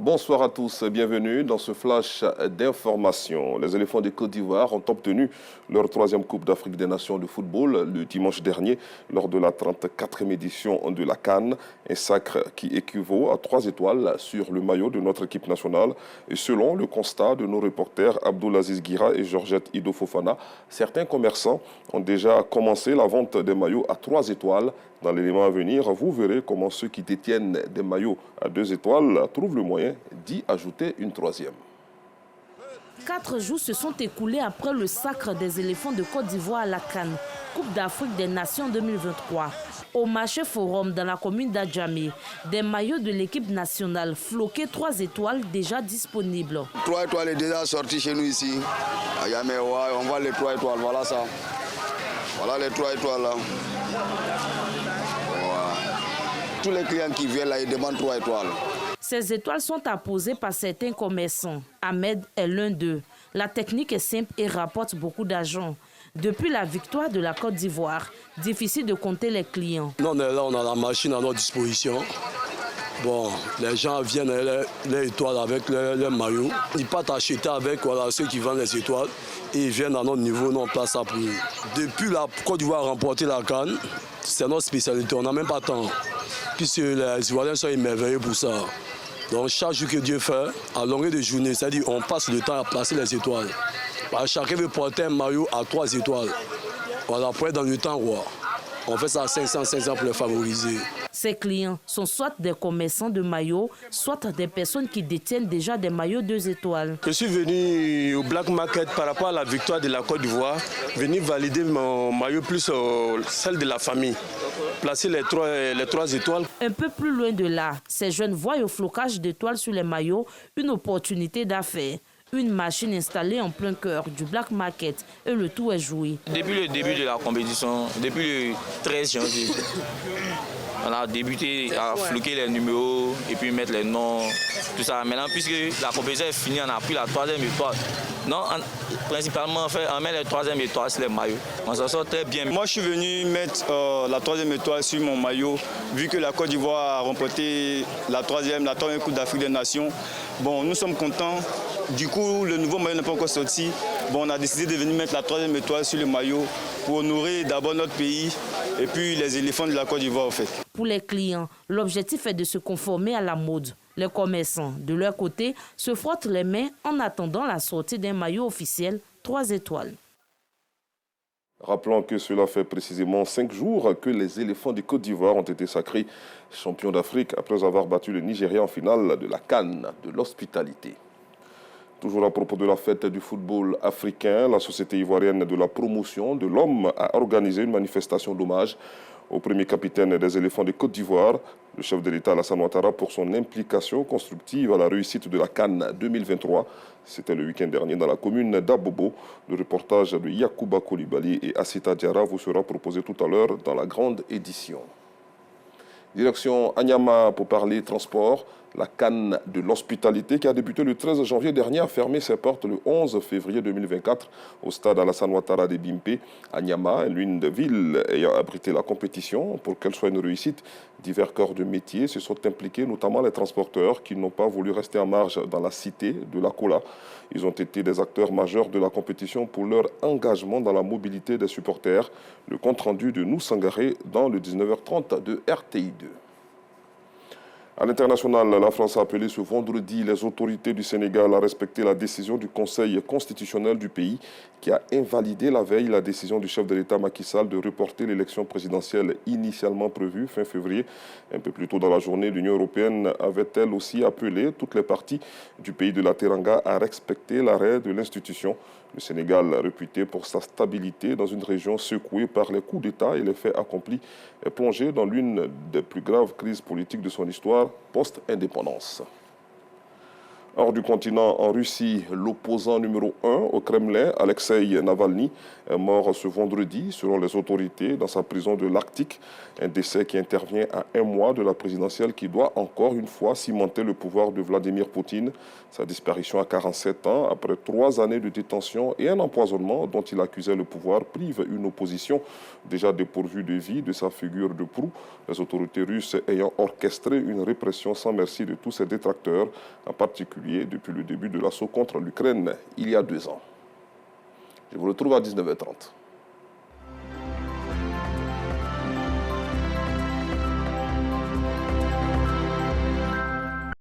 Bonsoir à tous, bienvenue dans ce flash d'information. Les éléphants de Côte d'Ivoire ont obtenu leur troisième Coupe d'Afrique des Nations de football le dimanche dernier lors de la 34e édition de la CAN. Un sacre qui équivaut à 3 étoiles sur le maillot de notre équipe nationale. Et selon le constat de nos reporters Abdoulaziz Guira et Georgette Ido Fofana, certains commerçants ont déjà commencé la vente des maillots à 3 étoiles. Dans l'élément à venir, vous verrez comment ceux qui détiennent des maillots à 2 étoiles trouvent le moyen d'y ajouter une troisième. 4 jours se sont écoulés après le sacre des éléphants de Côte d'Ivoire à la CAN, Coupe d'Afrique des Nations 2023. Au marché Forum dans la commune d'Adjamé, des maillots de l'équipe nationale floqués 3 étoiles déjà disponibles. 3 étoiles est déjà sorti chez nous ici. À Yamewa, on voit les 3 étoiles, voilà ça. Voilà les 3 étoiles là. Tous les clients qui viennent là, ils demandent 3 étoiles. Ces étoiles sont apposées par certains commerçants. Ahmed est l'un d'eux. La technique est simple et rapporte beaucoup d'argent. Depuis la victoire de la Côte d'Ivoire, difficile de compter les clients. Nous, on est là, on a la machine à notre disposition. Bon, les gens viennent les étoiles avec les maillots. Ils partent acheter avec ceux qui vendent les étoiles. Et ils viennent à notre niveau, nous on place ça pour eux. Depuis la Côte d'Ivoire a remporté la CAN, c'est notre spécialité, on n'a même pas de temps. Puisque les Ivoiriens sont émerveillés pour ça. Donc chaque jour que Dieu fait, à longueur de journée, c'est-à-dire on passe le temps à placer les étoiles. Chacun veut porter un maillot à 3 étoiles. Voilà, pour être dans le temps roi. On fait ça à 500 pour les favoriser. Ces clients sont soit des commerçants de maillots, soit des personnes qui détiennent déjà des maillots 2 étoiles. Je suis venu au Black Market par rapport à la victoire de la Côte d'Ivoire, venir valider mon maillot plus celle de la famille, placer les 3 étoiles. Un peu plus loin de là, ces jeunes voient au flocage d'étoiles sur les maillots une opportunité d'affaires. Une machine installée en plein cœur du Black Market et le tout est joué. Depuis le début de la compétition, depuis le 13 janvier, on a débuté à floquer les numéros et puis mettre les noms, tout ça. Maintenant, puisque la compétition est finie, on a pris la 3e étoile. Non, principalement, on met la 3e étoile sur les maillots. On s'en sort très bien. Moi, je suis venu mettre la 3e étoile sur mon maillot, vu que la Côte d'Ivoire a remporté la 3e Coupe d'Afrique des Nations. Bon, nous sommes contents. Du coup, le nouveau maillot n'est pas encore sorti. Bon, on a décidé de venir mettre la 3e étoile sur le maillot pour honorer d'abord notre pays et puis les éléphants de la Côte d'Ivoire, en fait. Pour les clients, l'objectif est de se conformer à la mode. Les commerçants, de leur côté, se frottent les mains en attendant la sortie d'un maillot officiel 3 étoiles. Rappelons que cela fait précisément 5 jours que les éléphants de Côte d'Ivoire ont été sacrés champions d'Afrique après avoir battu le Nigeria en finale de la CAN de l'hospitalité. Toujours à propos de la fête du football africain, la Société ivoirienne de la promotion de l'homme a organisé une manifestation d'hommage au premier capitaine des éléphants de Côte d'Ivoire, le chef de l'État Alassane Ouattara, pour son implication constructive à la réussite de la CAN 2023. C'était le week-end dernier dans la commune d'Abobo. Le reportage de Yacouba Koulibaly et Assita Diarra vous sera proposé tout à l'heure dans la grande édition. Direction Anyama pour parler transport. La CAN de l'hospitalité qui a débuté le 13 janvier dernier a fermé ses portes le 11 février 2024 au stade Alassane Ouattara de Bimpe. Anyama est l'une des villes ayant abrité la compétition. Pour qu'elle soit une réussite, divers corps de métier se sont impliqués, notamment les transporteurs qui n'ont pas voulu rester en marge dans la cité de la Kola. Ils ont été des acteurs majeurs de la compétition pour leur engagement dans la mobilité des supporters. Le compte-rendu de nous Sangaré dans le 19h30 de RTI2. À l'international, la France a appelé ce vendredi les autorités du Sénégal à respecter la décision du Conseil constitutionnel du pays qui a invalidé la veille la décision du chef de l'État Macky Sall de reporter l'élection présidentielle initialement prévue fin février. Un peu plus tôt dans la journée, l'Union européenne avait elle aussi appelé toutes les parties du pays de la Teranga à respecter l'arrêt de l'institution. Le Sénégal, réputé pour sa stabilité dans une région secouée par les coups d'État et les faits accomplis, est plongé dans l'une des plus graves crises politiques de son histoire post-indépendance. Hors du continent, en Russie, l'opposant numéro 1 au Kremlin, Alexei Navalny, est mort ce vendredi, selon les autorités, dans sa prison de l'Arctique. Un décès qui intervient à 1 mois de la présidentielle qui doit encore une fois cimenter le pouvoir de Vladimir Poutine. Sa disparition à 47 ans, après 3 années de détention et un empoisonnement dont il accusait le pouvoir, prive une opposition déjà dépourvue de vie de sa figure de proue. Les autorités russes ayant orchestré une répression sans merci de tous ses détracteurs, en particulier depuis le début de l'assaut contre l'Ukraine il y a 2 ans. Je vous retrouve à 19h30.